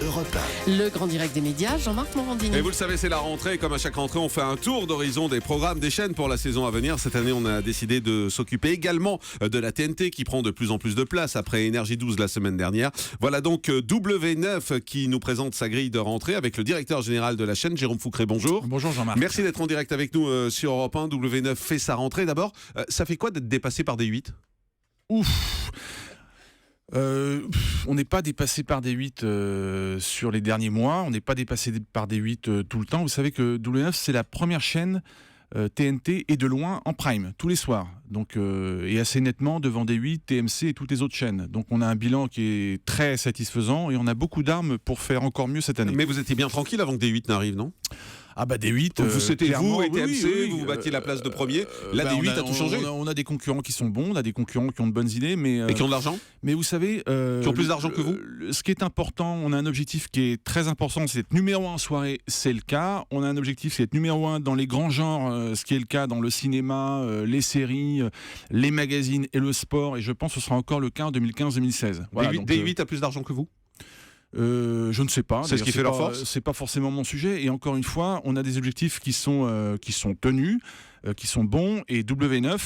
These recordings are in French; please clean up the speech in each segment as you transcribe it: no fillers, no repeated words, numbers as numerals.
Europe 1. Le grand direct des médias, Jean-Marc Morandini. Et vous le savez, c'est la rentrée. Comme à chaque rentrée, on fait un tour d'horizon des programmes des chaînes pour la saison à venir. Cette année, on a décidé de s'occuper également de la TNT qui prend de plus en plus de place après Énergie 12 la semaine dernière. Voilà donc W9 qui nous présente sa grille de rentrée avec le directeur général de la chaîne, Jérôme Foucret. Bonjour. Bonjour Jean-Marc. Merci d'être en direct avec nous sur Europe 1. W9 fait sa rentrée. D'abord, ça fait quoi d'être dépassé par D8 ? Ouf. On n'est pas dépassé par D8 sur les derniers mois, on n'est pas dépassé par D8 tout le temps. Vous savez que W9 c'est la première chaîne TNT et de loin en prime, tous les soirs. Donc, et assez nettement devant D8, TMC et toutes les autres chaînes. Donc on a un bilan qui est très satisfaisant et on a beaucoup d'armes pour faire encore mieux cette année. Mais vous étiez bien tranquille avant que D8 n'arrive, non ? Ah bah D8, c'était vous et TMC, oui, vous battiez la place de premier. Là, D8 a tout changé. On a des concurrents qui sont bons, on a des concurrents qui ont de bonnes idées, mais Et qui ont de l'argent ? Mais vous savez, qui ont plus d'argent que vous ? Ce qui est important, on a un objectif qui est très important, c'est être numéro 1 en soirée, c'est le cas. On a un objectif, c'est être numéro 1 dans les grands genres, ce qui est le cas dans le cinéma, les séries, les magazines et le sport. Et je pense que ce sera encore le cas en 2015-2016. Voilà, D8 a plus d'argent que vous ? Je ne sais pas. C'est ce qui fait leur force. C'est pas forcément mon sujet. Et encore une fois, on a des objectifs qui sont tenus, qui sont bons. Et W9,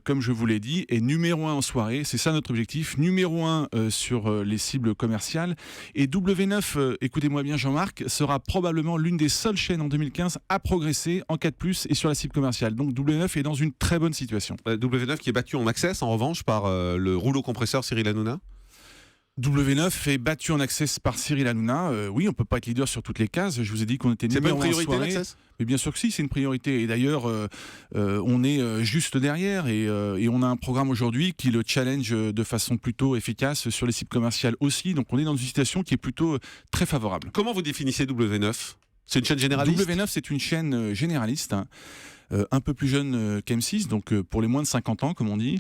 comme je vous l'ai dit, est numéro 1 en soirée. C'est ça notre objectif. Numéro 1 sur les cibles commerciales. Et W9, écoutez-moi bien Jean-Marc, sera probablement l'une des seules chaînes en 2015 à progresser en 4+, et sur la cible commerciale. Donc W9 est dans une très bonne situation. W9 qui est battu en access, en revanche, par le rouleau compresseur Cyril Hanouna. W9 est battu en access par Cyril Hanouna. Oui, on peut pas être leader sur toutes les cases. Je vous ai dit qu'on était numéro 1 en soirée. C'est pas une priorité l'access ? Mais bien sûr que si, c'est une priorité. Et d'ailleurs, on est juste derrière et on a un programme aujourd'hui qui le challenge de façon plutôt efficace sur les cibles commerciales aussi. Donc on est dans une situation qui est plutôt très favorable. Comment vous définissez W9 ? C'est une chaîne généraliste ? W9, c'est une chaîne généraliste, un peu plus jeune qu'M6, donc pour les moins de 50 ans, comme on dit.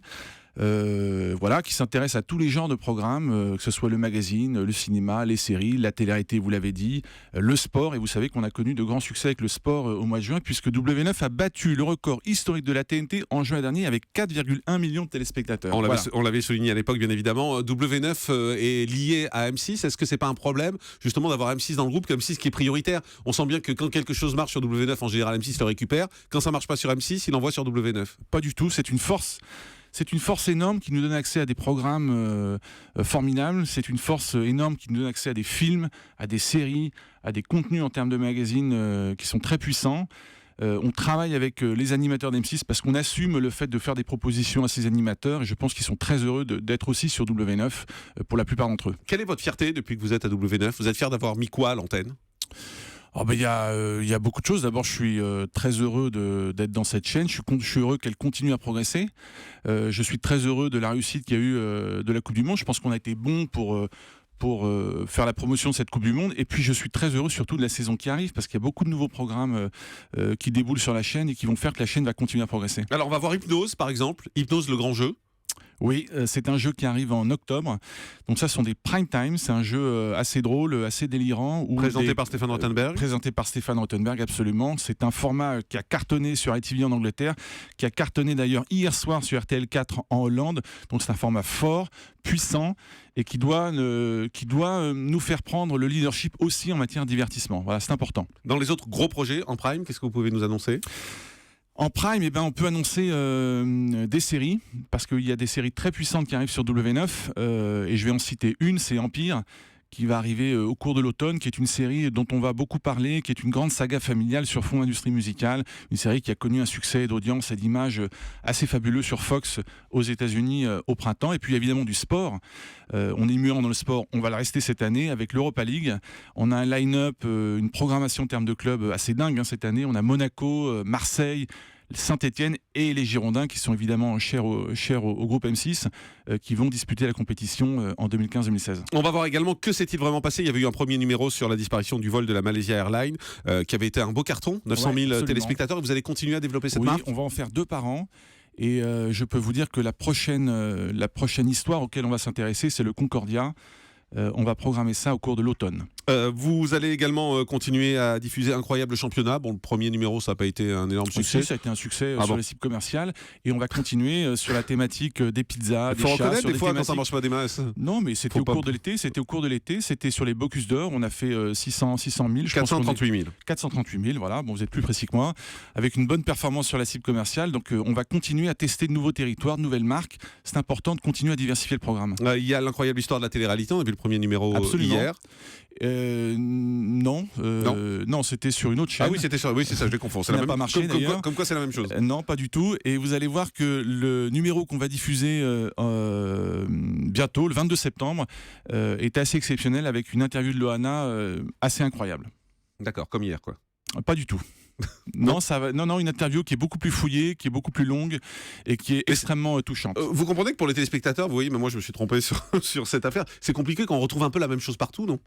Voilà, qui s'intéresse à tous les genres de programmes, que ce soit le magazine, le cinéma, les séries, la télé-réalité, vous l'avez dit, le sport. Et vous savez qu'on a connu de grands succès avec le sport au mois de juin, puisque W9 a battu le record historique de la TNT en juin dernier avec 4,1 millions de téléspectateurs. On l'avait souligné à l'époque, bien évidemment. W9 est lié à M6. Est-ce que c'est pas un problème, justement, d'avoir M6 dans le groupe, comme M6 qui est prioritaire ? On sent bien que quand quelque chose marche sur W9, en général, M6 le récupère. Quand ça marche pas sur M6, il envoie sur W9. Pas du tout, c'est une force. C'est une force énorme qui nous donne accès à des programmes formidables. C'est une force énorme qui nous donne accès à des films, à des séries, à des contenus en termes de magazines qui sont très puissants. On travaille avec les animateurs d'M6 parce qu'on assume le fait de faire des propositions à ces animateurs et je pense qu'ils sont très heureux d'être aussi sur W9 pour la plupart d'entre eux. Quelle est votre fierté depuis que vous êtes à W9 ? Vous êtes fier d'avoir mis quoi à l'antenne ? Il y a beaucoup de choses. D'abord, je suis très heureux d'être dans cette chaîne. Je suis heureux qu'elle continue à progresser. Je suis très heureux de la réussite qu'il y a eu de la Coupe du Monde. Je pense qu'on a été bon pour faire la promotion de cette Coupe du Monde. Et puis, je suis très heureux surtout de la saison qui arrive parce qu'il y a beaucoup de nouveaux programmes qui déboulent sur la chaîne et qui vont faire que la chaîne va continuer à progresser. Alors, on va voir Hypnose, par exemple. Hypnose, le grand jeu. Oui, c'est un jeu qui arrive en octobre. Donc ça, ce sont des prime time. C'est un jeu assez drôle, assez délirant. Présenté par Stéphane Rothenberg. Présenté par Stéphane Rothenberg, absolument. C'est un format qui a cartonné sur ITV en Angleterre, qui a cartonné d'ailleurs hier soir sur RTL4 en Hollande. Donc c'est un format fort, puissant et qui doit nous faire prendre le leadership aussi en matière de divertissement. Voilà, c'est important. Dans les autres gros projets en prime, qu'est-ce que vous pouvez nous annoncer ? En prime, on peut annoncer des séries, parce qu'il y a des séries très puissantes qui arrivent sur W9, et je vais en citer une, c'est Empire, qui va arriver au cours de l'automne, qui est une série dont on va beaucoup parler, qui est une grande saga familiale sur fond industrie musicale, une série qui a connu un succès d'audience et d'image assez fabuleux sur Fox aux États-Unis au printemps. Et puis évidemment du sport. On est muant dans le sport, on va le rester cette année avec l'Europa League. On a un line-up, une programmation en termes de clubs assez dingue cette année. On a Monaco, Marseille, Saint-Etienne et les Girondins qui sont évidemment chers au groupe M6 qui vont disputer la compétition en 2015-2016. On va voir également que s'est-il vraiment passé. Il y avait eu un premier numéro sur la disparition du vol de la Malaysia Airlines qui avait été un beau carton, 900 000 téléspectateurs. Vous allez continuer à développer cette marque ? Oui, on va en faire 2 par an. Et je peux vous dire que la prochaine histoire auquel on va s'intéresser, c'est le Concordia. On va programmer ça au cours de l'automne. Vous allez également continuer à diffuser Incroyable Championnat. Bon, le premier numéro, ça n'a pas été un énorme succès. Ça a été un succès sur les cibles commerciales. Et on va continuer sur la thématique des pizzas, des chats. Il faut reconnaître sur des fois quand ça marche pas des masses. Non, mais c'était au cours de l'été. C'était sur les Bocuse d'Or. On a fait 600 000. 438 000. 438 000, voilà. Bon, vous êtes plus précis que moi. Avec une bonne performance sur la cible commerciale. Donc, on va continuer à tester de nouveaux territoires, de nouvelles marques. C'est important de continuer à diversifier le programme. Il y a l'incroyable histoire de la télé-réalité. On a vu le premier numéro hier. Non, c'était sur une autre chaîne. Ah oui, c'était sur. Oui, c'est ça, je les confonds. Ça n'a pas marché d'ailleurs. Comme quoi, c'est la même chose. Non, pas du tout. Et vous allez voir que le numéro qu'on va diffuser bientôt, le 22 septembre, est assez exceptionnel avec une interview de Loana assez incroyable. D'accord, comme hier, quoi. Pas du tout. Non, une interview qui est beaucoup plus fouillée, qui est beaucoup plus longue et qui est extrêmement touchante. Vous comprenez que pour les téléspectateurs, vous voyez, mais moi je me suis trompé sur cette affaire. C'est compliqué quand on retrouve un peu la même chose partout, non ?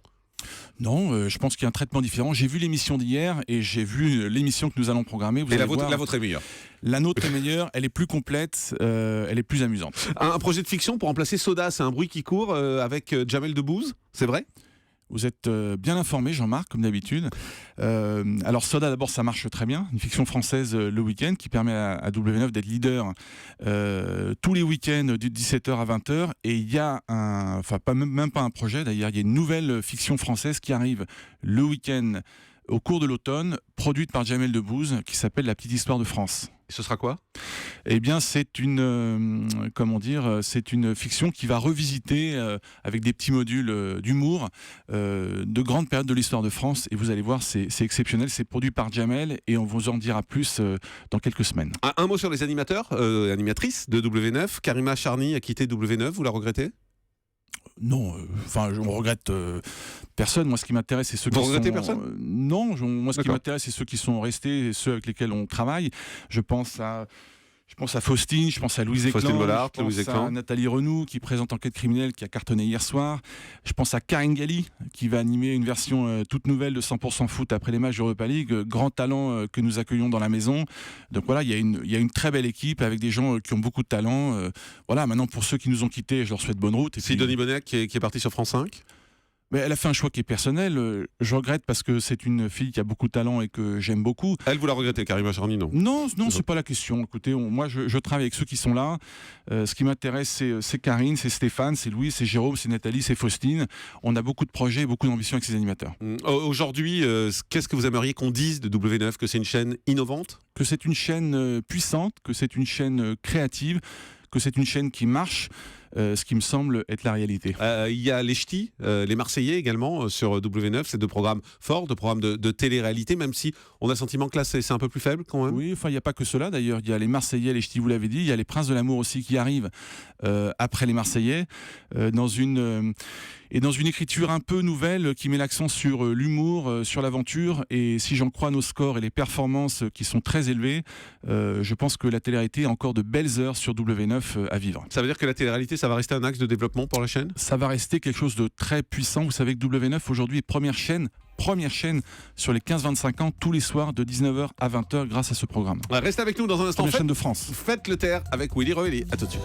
Non, je pense qu'il y a un traitement différent. J'ai vu l'émission d'hier et j'ai vu l'émission que nous allons programmer. Et la vôtre est meilleure. La nôtre est meilleure, elle est plus complète, elle est plus amusante. Un projet de fiction pour remplacer Soda, c'est un bruit qui court avec Jamel Debbouze, c'est vrai ? Vous êtes bien informé, Jean-Marc, comme d'habitude. Alors Soda, d'abord, ça marche très bien. Une fiction française le week-end qui permet à W9 d'être leader tous les week-ends de 17h à 20h. Et il y a même pas un projet d'ailleurs, il y a une nouvelle fiction française qui arrive le week-end au cours de l'automne, produite par Jamel Debbouze, qui s'appelle La Petite Histoire de France. Et ce sera quoi ? Eh bien, c'est une fiction qui va revisiter avec des petits modules d'humour de grandes périodes de l'histoire de France. Et vous allez voir, c'est exceptionnel. C'est produit par Jamel et on vous en dira plus dans quelques semaines. Un mot sur les animateurs, animatrices de W9. Karima Charny a quitté W9. Vous la regrettez ? Non, on regrette personne. Moi, ce qui m'intéresse, c'est ceux qui sont... Vous regrettez personne ? Non, moi, ce qui m'intéresse, c'est ceux qui sont restés et ceux avec lesquels on travaille. Je pense à Faustine, je pense à Louise Éclan, je pense à Nathalie Renou qui présente Enquête criminelle qui a cartonné hier soir. Je pense à Karine Galli qui va animer une version toute nouvelle de 100% foot après les matchs d'Europa League. Grand talent que nous accueillons dans la maison. Donc voilà, il y a une très belle équipe avec des gens qui ont beaucoup de talent. Voilà, maintenant pour ceux qui nous ont quittés, je leur souhaite bonne route. Et puis, Sidonie Bonnec qui est partie sur France 5 ? Mais elle a fait un choix qui est personnel. Je regrette parce que c'est une fille qui a beaucoup de talent et que j'aime beaucoup. Elle, vous la regrettez, Karima Charny, non ? Non, c'est pas la question. Écoutez, moi, je travaille avec ceux qui sont là. Ce qui m'intéresse, c'est Karine, c'est Stéphane, c'est Louis, c'est Jérôme, c'est Nathalie, c'est Faustine. On a beaucoup de projets, beaucoup d'ambitions avec ces animateurs. Aujourd'hui, qu'est-ce que vous aimeriez qu'on dise de W9 ? Que c'est une chaîne innovante ? Que c'est une chaîne puissante, que c'est une chaîne créative, que c'est une chaîne qui marche. Ce qui me semble être la réalité. Il y a les Ch'tis, les Marseillais également sur W9, c'est deux programmes forts, deux programmes de télé-réalité, même si on a le sentiment que là c'est un peu plus faible quand même. Oui, il n'y a pas que cela d'ailleurs, il y a les Marseillais, les Ch'tis, vous l'avez dit, il y a les Princes de l'amour aussi qui arrivent après les Marseillais, dans une écriture un peu nouvelle qui met l'accent sur l'humour, sur l'aventure, et si j'en crois nos scores et les performances qui sont très élevées, je pense que la télé-réalité a encore de belles heures sur W9 à vivre. Ça veut dire que la télé-réalité, ça va rester un axe de développement pour la chaîne ? Ça va rester quelque chose de très puissant. Vous savez que W9 aujourd'hui est première chaîne sur les 15-25 ans tous les soirs de 19h à 20h grâce à ce programme. Restez avec nous dans un instant. Première chaîne de France. Faites le terre avec Willy Rovelli. À tout de suite.